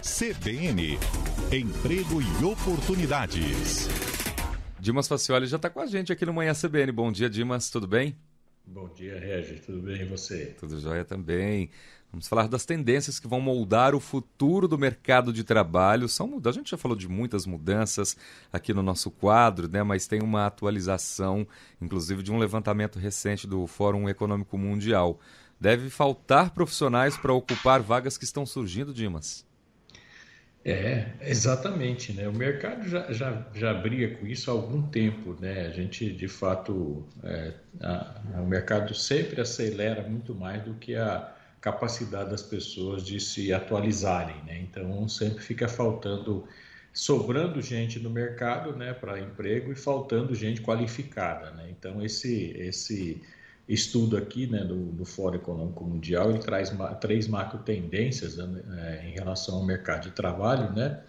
CBN, Emprego e Oportunidades. Dimas Faccioli já está com a gente aqui no Manhã CBN. Bom dia, Dimas, tudo bem? Bom dia, Regis, tudo bem e você? Tudo jóia também. Vamos falar das tendências que vão moldar o futuro do mercado de trabalho. A gente já falou de muitas mudanças aqui no nosso quadro, né? Mas tem uma atualização, inclusive de um levantamento recente do Fórum Econômico Mundial. Deve faltar profissionais para ocupar vagas que estão surgindo, Dimas? Exatamente, né? O mercado já briga com isso há algum tempo, né? A gente, de fato, o mercado sempre acelera muito mais do que a capacidade das pessoas de se atualizarem, né? Então, sempre fica sobrando gente no mercado, né, para emprego e faltando gente qualificada, né? Então, esse estudo aqui, né, do Fórum Econômico Mundial, ele traz três macro tendências, né, em relação ao mercado de trabalho, né?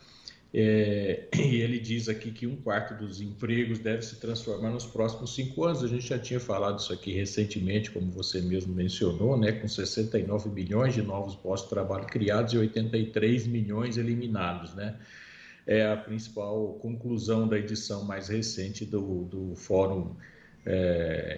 E ele diz aqui que 1/4 dos empregos deve se transformar nos próximos 5 anos. A gente já tinha falado isso aqui recentemente, como você mesmo mencionou, né, com 69 milhões de novos postos de trabalho criados e 83 milhões eliminados, né? É a principal conclusão da edição mais recente do Fórum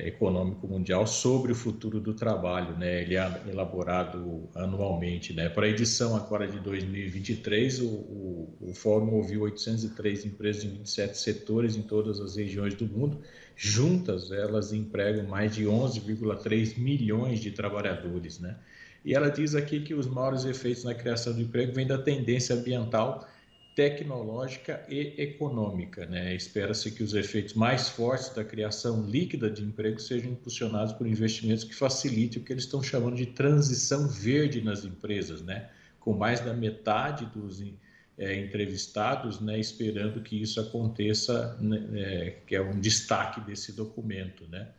Econômico Mundial sobre o futuro do trabalho, né? Ele é elaborado anualmente, né? Para a edição agora de 2023, o Fórum ouviu 803 empresas de 27 setores em todas as regiões do mundo. Juntas, elas empregam mais de 11,3 milhões de trabalhadores, né? E ela diz aqui que os maiores efeitos na criação de emprego vêm da tendência ambiental, tecnológica e econômica, né? Espera-se que os efeitos mais fortes da criação líquida de emprego sejam impulsionados por investimentos que facilitem o que eles estão chamando de transição verde nas empresas, né? Com mais da metade dos entrevistados, né, esperando que isso aconteça, né, que é um destaque desse documento, né?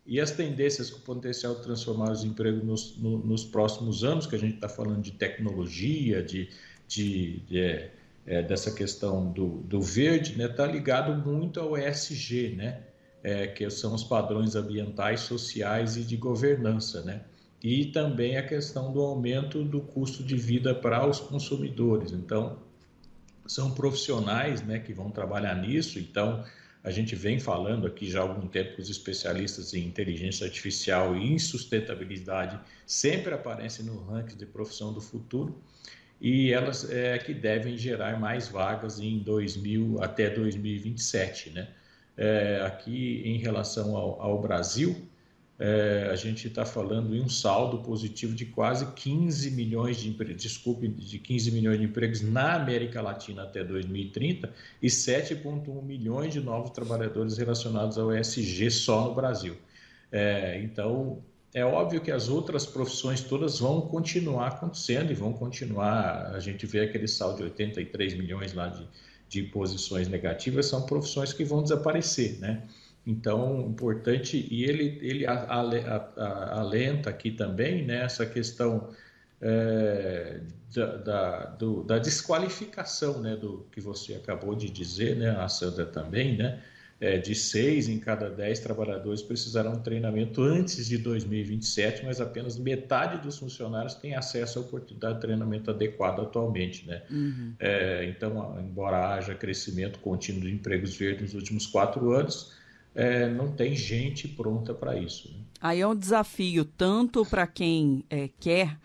E as tendências com o potencial de transformar os empregos nos próximos anos, que a gente está falando de tecnologia, dessa questão do verde, né, está ligado muito ao ESG, né, que são os padrões ambientais, sociais e de governança, né, e também a questão do aumento do custo de vida para os consumidores. Então, são profissionais, né, que vão trabalhar nisso. Então, a gente vem falando aqui já há algum tempo que os especialistas em inteligência artificial e em sustentabilidade sempre aparecem no ranking de profissão do futuro, e elas que devem gerar mais vagas até 2027, né? Aqui, em relação ao Brasil, a gente está falando em um saldo positivo de quase 15 milhões de empregos na América Latina até 2030 e 7,1 milhões de novos trabalhadores relacionados ao ESG só no Brasil. Então, é óbvio que as outras profissões todas vão continuar acontecendo e vão continuar. A gente vê aquele saldo de 83 milhões lá de posições negativas, são profissões que vão desaparecer, né? Então, importante, e ele alenta aqui também, né, essa questão da desqualificação, né, do que você acabou de dizer, né, a Sandra também, né? De 6 em cada 10 trabalhadores precisarão de treinamento antes de 2027, mas apenas metade dos funcionários tem acesso à oportunidade de treinamento adequado atualmente, né? Uhum. Então, embora haja crescimento contínuo de empregos verdes nos últimos 4 anos, não tem gente pronta para isso, né? Aí é um desafio tanto para quem quer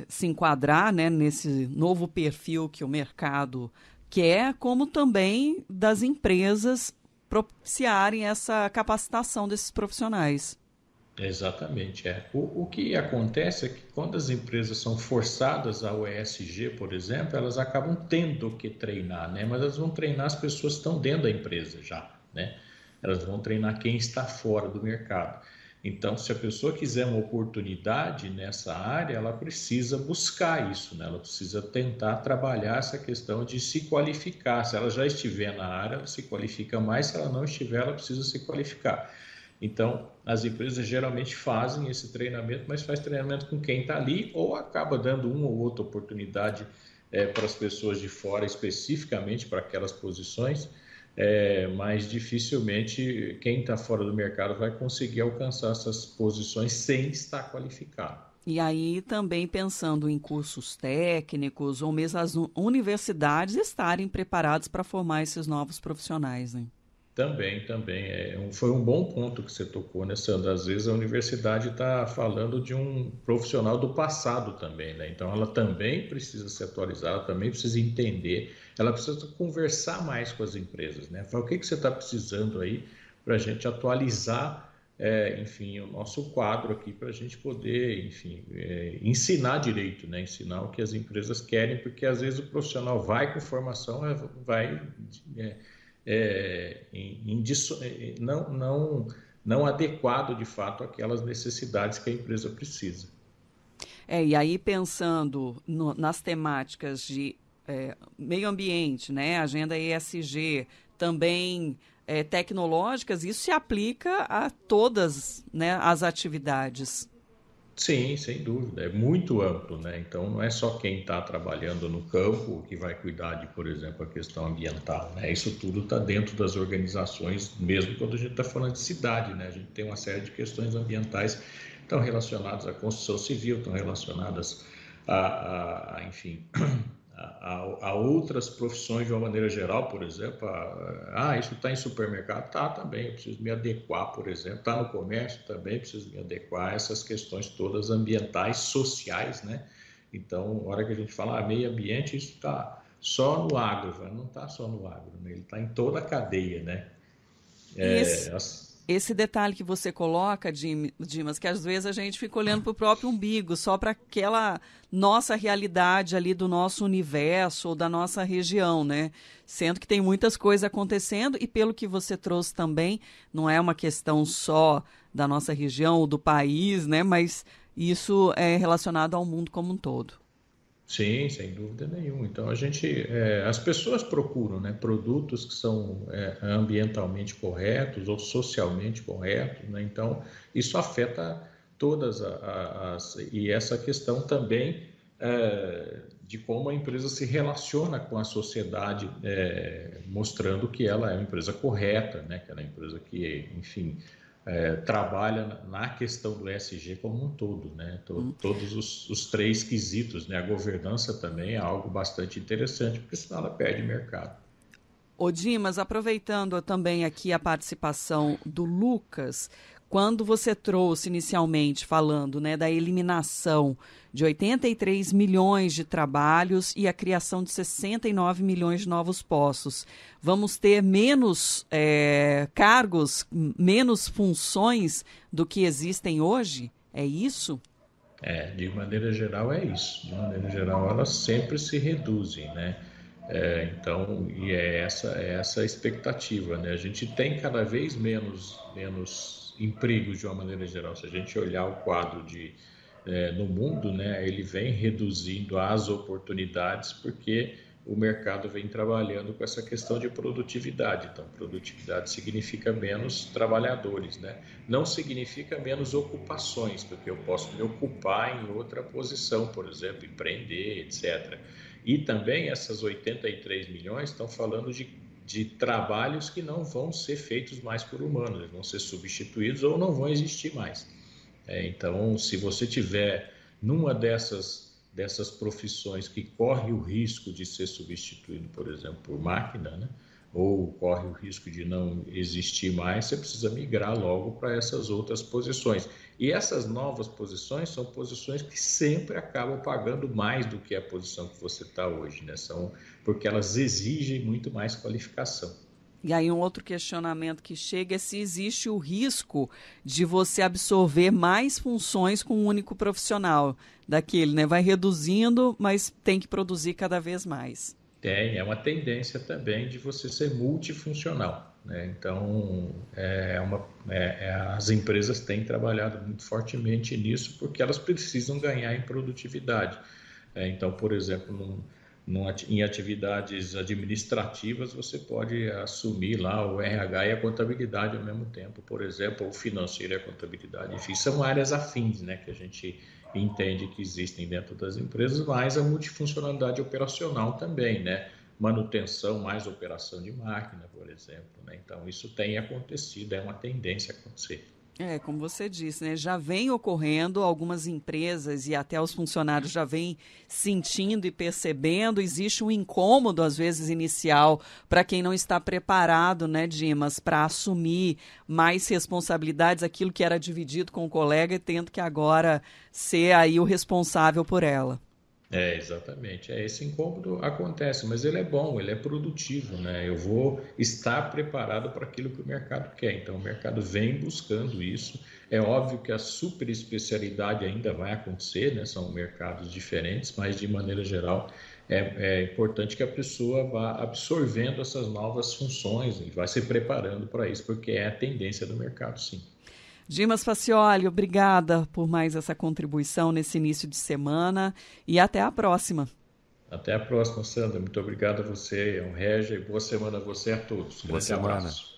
se enquadrar, né, nesse novo perfil que o mercado quer, como também das empresas propiciarem essa capacitação desses profissionais. Exatamente. O que acontece é que quando as empresas são forçadas ao ESG, por exemplo, elas acabam tendo que treinar, né? Mas elas vão treinar as pessoas que estão dentro da empresa já, né? Elas vão treinar quem está fora do mercado. Então, se a pessoa quiser uma oportunidade nessa área, ela precisa buscar isso, né? Ela precisa tentar trabalhar essa questão de se qualificar. Se ela já estiver na área, ela se qualifica mais. Se ela não estiver, ela precisa se qualificar. Então, as empresas geralmente fazem esse treinamento, mas faz treinamento com quem está ali ou acaba dando uma ou outra oportunidade para as pessoas de fora, especificamente para aquelas posições. Mas dificilmente quem está fora do mercado vai conseguir alcançar essas posições sem estar qualificado. E aí também pensando em cursos técnicos ou mesmo as universidades estarem preparadas para formar esses novos profissionais, né? Também. Foi um bom ponto que você tocou, né, Sandra? Às vezes a universidade está falando de um profissional do passado também, né? Então ela também precisa se atualizar, ela também precisa entender, ela precisa conversar mais com as empresas, né? Falar, o que você está precisando aí para a gente atualizar, enfim, o nosso quadro aqui para a gente poder, enfim, ensinar direito, né? Ensinar o que as empresas querem, porque às vezes o profissional vai com formação, vai não adequado de fato àquelas necessidades que a empresa precisa. E aí pensando nas temáticas de meio ambiente, né, agenda ESG, também tecnológicas, isso se aplica a todas, né, as atividades. Sim, sem dúvida, é muito amplo, né? Então não é só quem está trabalhando no campo que vai cuidar de, por exemplo, a questão ambiental, né? Isso tudo está dentro das organizações, mesmo quando a gente está falando de cidade, né? A gente tem uma série de questões ambientais que estão relacionadas à construção civil, estão relacionadas enfim, a outras profissões de uma maneira geral, por exemplo, isso está em supermercado, tá também, eu preciso me adequar, por exemplo, está no comércio, também preciso me adequar a essas questões todas ambientais, sociais, né? Então, na hora que a gente fala meio ambiente, isso está só no agro, não está só no agro, né? Ele está em toda a cadeia, né? Esse detalhe que você coloca, Dimas, que às vezes a gente fica olhando para o próprio umbigo, só para aquela nossa realidade ali do nosso universo ou da nossa região, né? Sendo que tem muitas coisas acontecendo e pelo que você trouxe também, não é uma questão só da nossa região ou do país, né? Mas isso é relacionado ao mundo como um todo. Sim, sem dúvida nenhuma. Então as pessoas procuram, né, produtos que são ambientalmente corretos ou socialmente corretos, né? Então isso afeta todas e essa questão também de como a empresa se relaciona com a sociedade, mostrando que ela é uma empresa correta, né? Que ela é uma empresa que, enfim, trabalha na questão do ESG como um todo, né? Todos os três quesitos, né? A governança também é algo bastante interessante, porque senão ela perde mercado. Ô Dimas, aproveitando também aqui a participação do Lucas, quando você trouxe inicialmente falando, né, da eliminação de 83 milhões de trabalhos e a criação de 69 milhões de novos postos, vamos ter menos cargos, menos funções do que existem hoje? É isso? De maneira geral é isso. De maneira geral elas sempre se reduzem, né? Então, e é essa a expectativa, né? A gente tem cada vez menos empregos de uma maneira geral. Se a gente olhar o quadro no mundo, né, ele vem reduzindo as oportunidades porque o mercado vem trabalhando com essa questão de produtividade. Então, produtividade significa menos trabalhadores, né? Não significa menos ocupações, porque eu posso me ocupar em outra posição, por exemplo, empreender, etc. E também essas 83 milhões estão falando de trabalhos que não vão ser feitos mais por humanos, eles vão ser substituídos ou não vão existir mais. Então, se você tiver numa dessas profissões que corre o risco de ser substituído, por exemplo, por máquina, né? Ou corre o risco de não existir mais, você precisa migrar logo para essas outras posições. E essas novas posições são posições que sempre acabam pagando mais do que a posição que você está hoje, né? Porque elas exigem muito mais qualificação. E aí um outro questionamento que chega é se existe o risco de você absorver mais funções com um único profissional daquele, né? Vai reduzindo, mas tem que produzir cada vez mais. É uma tendência também de você ser multifuncional, né? Então, as empresas têm trabalhado muito fortemente nisso porque elas precisam ganhar em produtividade. Então, por exemplo, em atividades administrativas, você pode assumir lá o RH e a contabilidade ao mesmo tempo, por exemplo, o financeiro e a contabilidade. Enfim, são áreas afins, né, que a gente entende que existem dentro das empresas, mas a multifuncionalidade operacional também, né? Manutenção mais operação de máquina, por exemplo, né? Então, isso tem acontecido, é uma tendência a acontecer. Como você disse, né? Já vem ocorrendo, algumas empresas e até os funcionários já vêm sentindo e percebendo, existe um incômodo, às vezes, inicial, para quem não está preparado, né, Dimas, para assumir mais responsabilidades, aquilo que era dividido com o colega, tendo que agora ser aí o responsável por ela. Exatamente. Esse incômodo acontece, mas ele é bom, ele é produtivo, né? Eu vou estar preparado para aquilo que o mercado quer. Então, o mercado vem buscando isso. É óbvio que a superespecialidade ainda vai acontecer, né? São mercados diferentes, mas, de maneira geral, é importante que a pessoa vá absorvendo essas novas funções e vai se preparando para isso, porque é a tendência do mercado, sim. Dimas Faccioli, obrigada por mais essa contribuição nesse início de semana e até a próxima. Até a próxima, Sandra. Muito obrigado a você, ao Régia, e boa semana a você e a todos. Boa semana. Abraço.